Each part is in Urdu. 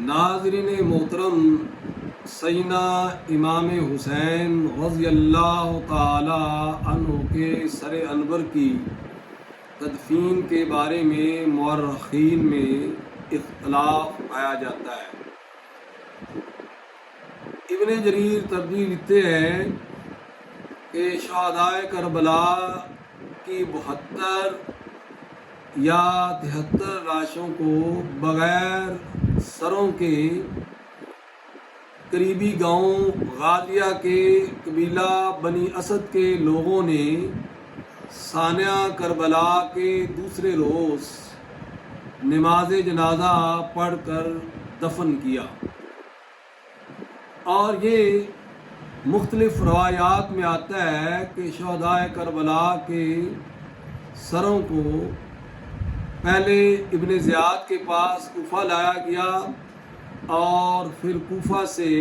ناظرین محترم، سیدنا امام حسین رضی اللہ تعالی عنہ کے سر انور کی تدفین کے بارے میں مورخین میں اختلاف پایا جاتا ہے۔ ابن جریر طبری لکھتے ہیں کہ شہدائے کربلا کی 72 یا 73 لاشوں کو بغیر سروں کے قریبی گاؤں غالیہ کے قبیلہ بنی اسد کے لوگوں نے سانحہ کربلا کے دوسرے روز نماز جنازہ پڑھ کر دفن کیا، اور یہ مختلف روایات میں آتا ہے کہ شہدائے کربلا کے سروں کو پہلے ابن زیاد کے پاس کوفہ لایا گیا اور پھر کوفہ سے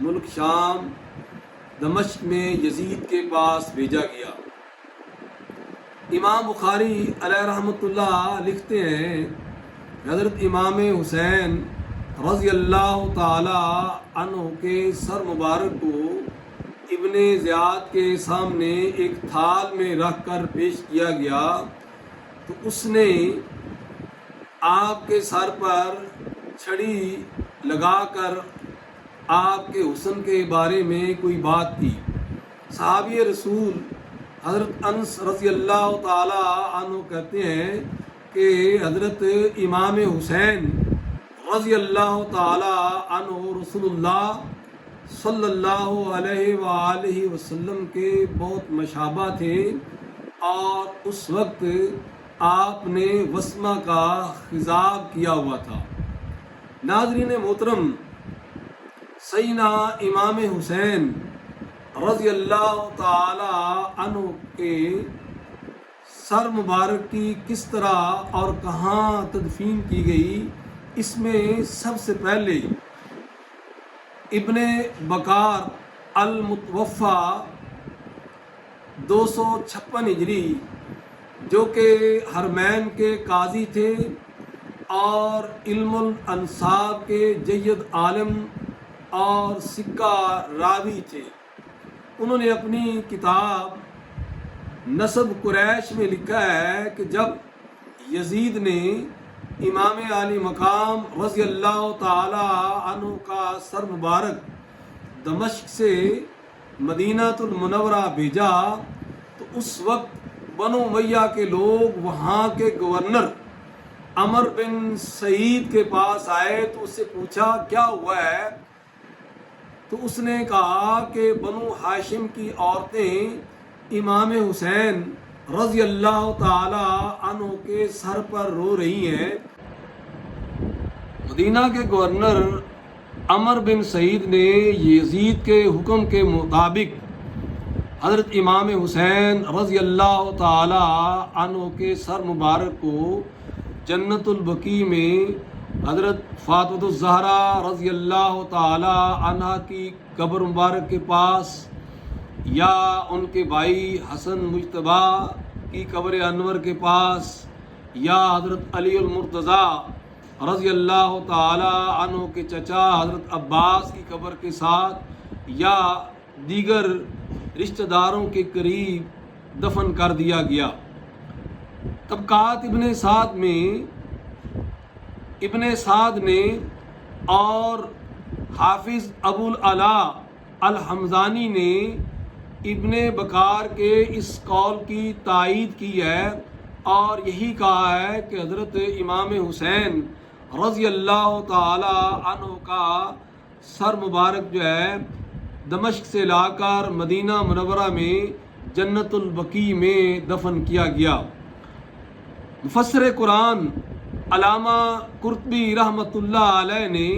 ملک شام دمشق میں یزید کے پاس بھیجا گیا۔ امام بخاری علیہ رحمۃ اللہ لکھتے ہیں، حضرت امام حسین رضی اللہ تعالی عنہ کے سر مبارک کو ابن زیاد کے سامنے ایک تھال میں رکھ کر پیش کیا گیا تو اس نے آپ کے سر پر چھڑی لگا کر آپ کے حسن کے بارے میں کوئی بات کی۔ صحابی رسول حضرت انس رضی اللہ تعالی عنہ کہتے ہیں کہ حضرت امام حسین رضی اللہ تعالی عنہ رسول اللہ صلی اللہ علیہ وآلہ وسلم کے بہت مشابہ تھے، اور اس وقت آپ نے وسمہ کا خضاب کیا ہوا تھا۔ ناظرین محترم، سیدنا امام حسین رضی اللہ تعالی عنہ کے سر مبارک کی کس طرح اور کہاں تدفین کی گئی، اس میں سب سے پہلے ابن بکار المتوفا 256 ہجری، جو کہ حرمین کے قاضی تھے اور علم الانصاب کے جید عالم اور سکہ راوی تھے، انہوں نے اپنی کتاب نسب قریش میں لکھا ہے کہ جب یزید نے امام علی مقام رضی اللہ تعالی عنہ کا سر مبارک دمشق سے مدینہ المنورہ بھیجا تو اس وقت بنو امیہ کے لوگ وہاں کے گورنر عمر بن سعید کے پاس آئے تو اس سے پوچھا کیا ہوا ہے، تو اس نے کہا کہ بنو ہاشم کی عورتیں امام حسین رضی اللہ تعالی عنہ کے سر پر رو رہی ہیں۔ مدینہ کے گورنر عمر بن سعید نے یزید کے حکم کے مطابق حضرت امام حسین رضی اللہ تعالی عنہ کے سر مبارک کو جنت البقیع میں حضرت فاطمہ الزہرا رضی اللہ تعالی عنہ کی قبر مبارک کے پاس، یا ان کے بھائی حسن مجتبی کی قبر انور کے پاس، یا حضرت علی المرتضی رضی اللہ تعالی عنہ کے چچا حضرت عباس کی قبر کے ساتھ، یا دیگر رشتہ داروں کے قریب دفن کر دیا گیا۔ طبقات ابن سعد میں ابن سعد نے اور حافظ ابو العلا الحمزانی نے ابن بکار کے اس قول کی تائید کی ہے، اور یہی کہا ہے کہ حضرت امام حسین رضی اللہ تعالی عنہ کا سر مبارک جو ہے دمشق سے لا کر مدینہ منورہ میں جنت البقیع میں دفن کیا گیا۔ مفسر قرآن علامہ قرطبی رحمۃ اللہ علیہ نے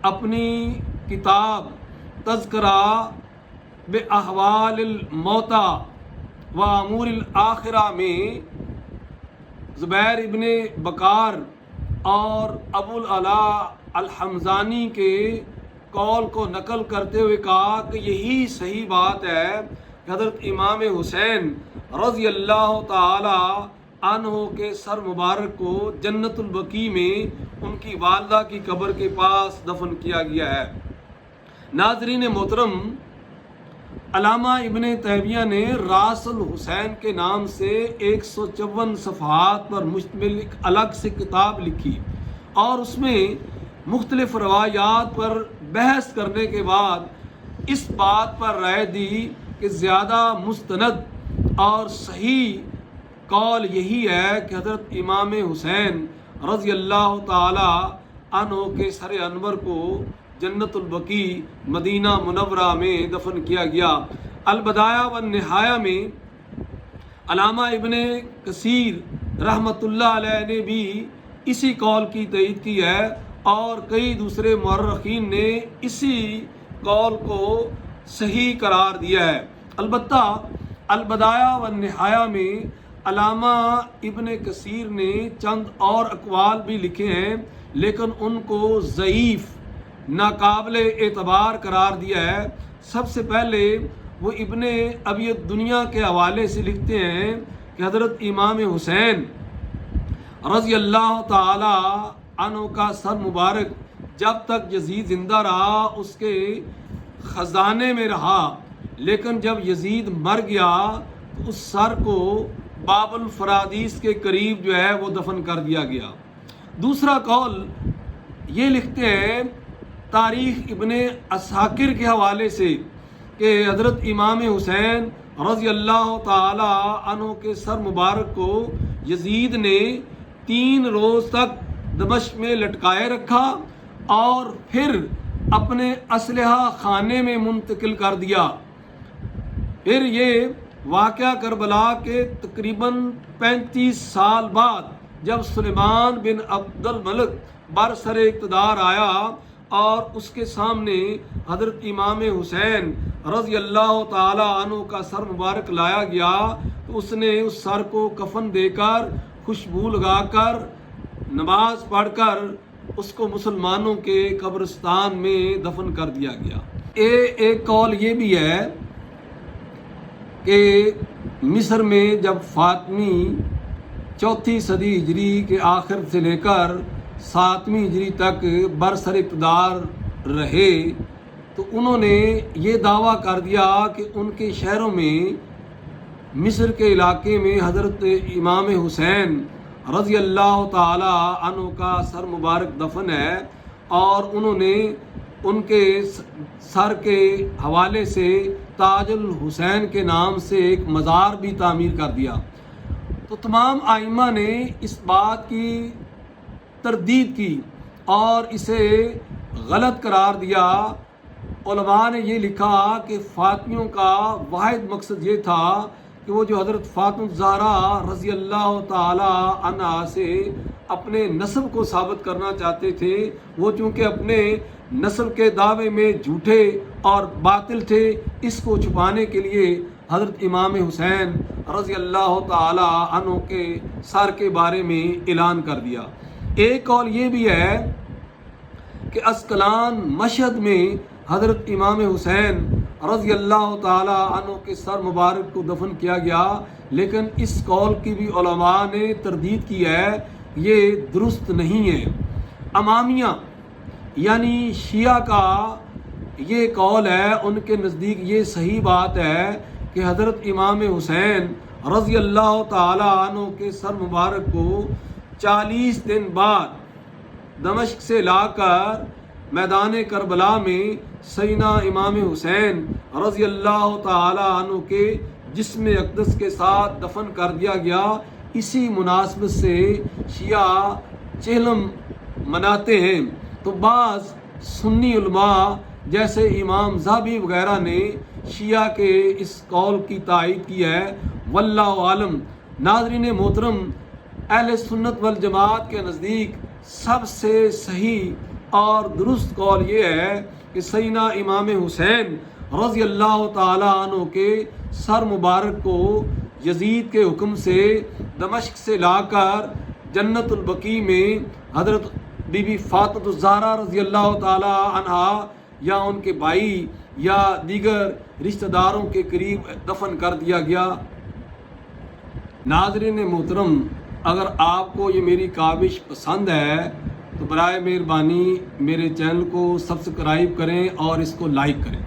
اپنی کتاب تذکرہ باحوال الموتى و امور الآخرہ میں زبیر ابن بکار اور ابو العلا الحمزانی کے قول کو نقل کرتے ہوئے کہا کہ یہی صحیح بات ہے کہ حضرت امام حسین رضی اللہ تعالی عنہ کے سر مبارک کو جنت البقیع میں ان کی والدہ کی قبر کے پاس دفن کیا گیا ہے۔ ناظرین محترم، علامہ ابن تیمیہ نے راس الحسین کے نام سے 154 صفحات پر مشتمل ایک الگ سے کتاب لکھی اور اس میں مختلف روایات پر بحث کرنے کے بعد اس بات پر رائے دی کہ زیادہ مستند اور صحیح قول یہی ہے کہ حضرت امام حسین رضی اللہ تعالی عنہ کے سر انور کو جنت البقیع مدینہ منورہ میں دفن کیا گیا۔ البدایہ والنہایہ میں علامہ ابن کثیر رحمۃ اللہ علیہ نے بھی اسی قول کی تائید کی ہے اور کئی دوسرے مورخین نے اسی قول کو صحیح قرار دیا ہے۔ البتہ البدایہ والنہایہ میں علامہ ابن کثیر نے چند اور اقوال بھی لکھے ہیں، لیکن ان کو ضعیف، ناقابل اعتبار قرار دیا ہے۔ سب سے پہلے وہ ابن ابی الدنیا کے حوالے سے لکھتے ہیں کہ حضرت امام حسین رضی اللہ تعالی عنہ کا سر مبارک جب تک یزید زندہ رہا اس کے خزانے میں رہا، لیکن جب یزید مر گیا تو اس سر کو باب الفرادیس کے قریب جو ہے وہ دفن کر دیا گیا۔ دوسرا قول یہ لکھتے ہیں تاریخ ابن اساکر کے حوالے سے کہ حضرت امام حسین رضی اللہ تعالی عنہ کے سر مبارک کو یزید نے 3 روز تک دمشق میں لٹکائے رکھا اور پھر اپنے اسلحہ خانے میں منتقل کر دیا۔ پھر یہ واقعہ کربلا کے تقریباً 35 سال بعد جب سلیمان بن عبد الملک برسر اقتدار آیا اور اس کے سامنے حضرت امام حسین رضی اللہ تعالی عنہ کا سر مبارک لایا گیا تو اس نے اس سر کو کفن دے کر، خوشبو لگا کر، نماز پڑھ کر اس کو مسلمانوں کے قبرستان میں دفن کر دیا گیا۔ ایک قول یہ بھی ہے کہ مصر میں جب فاطمی 4 صدی ہجری کے آخر سے لے کر 7ویں ہجری تک برسر اقتدار رہے تو انہوں نے یہ دعویٰ کر دیا کہ ان کے شہروں میں مصر کے علاقے میں حضرت امام حسین رضی اللہ تعالی عنہ کا سر مبارک دفن ہے، اور انہوں نے ان کے سر کے حوالے سے تاج الحسین کے نام سے ایک مزار بھی تعمیر کر دیا۔ تو تمام ائمہ نے اس بات کی تردید کی اور اسے غلط قرار دیا۔ علماء نے یہ لکھا کہ فاطمیوں کا واحد مقصد یہ تھا کہ وہ جو حضرت فاطمہ الزہرا رضی اللہ تعالی عنہا سے اپنے نسب کو ثابت کرنا چاہتے تھے، وہ چونکہ اپنے نسب کے دعوے میں جھوٹے اور باطل تھے، اس کو چھپانے کے لیے حضرت امام حسین رضی اللہ تعالی عنہ کے سر کے بارے میں اعلان کر دیا۔ ایک قول یہ بھی ہے کہ اسقلان مشہد میں حضرت امام حسین رضی اللہ تعالی عنہ کے سر مبارک کو دفن کیا گیا، لیکن اس قول کی بھی علماء نے تردید کی ہے، یہ درست نہیں ہے۔ امامیہ یعنی شیعہ کا یہ قول ہے، ان کے نزدیک یہ صحیح بات ہے کہ حضرت امام حسین رضی اللہ تعالی عنہ کے سر مبارک کو 40 دن بعد دمشق سے لا کر میدان کربلا میں سیدنا امام حسین رضی اللہ تعالی عنہ کے جسم اقدس کے ساتھ دفن کر دیا گیا۔ اسی مناسبت سے شیعہ چہلم مناتے ہیں۔ تو بعض سنی علماء جیسے امام ذہبی وغیرہ نے شیعہ کے اس قول کی تائید کی ہے، واللہ عالم۔ ناظرین محترم، اہل سنت والجماعت کے نزدیک سب سے صحیح اور درست قول یہ ہے کہ سیدنا امام حسین رضی اللہ تعالی عنہ کے سر مبارک کو یزید کے حکم سے دمشق سے لا کر جنت البقیع میں حضرت بی بی فاطمہ الزہرا رضی اللہ تعالی عنہا یا ان کے بھائی یا دیگر رشتہ داروں کے قریب دفن کر دیا گیا۔ ناظرین محترم، اگر آپ کو یہ میری کاوش پسند ہے تو برائے مہربانی میرے چینل کو سبسکرائب کریں اور اس کو لائک کریں.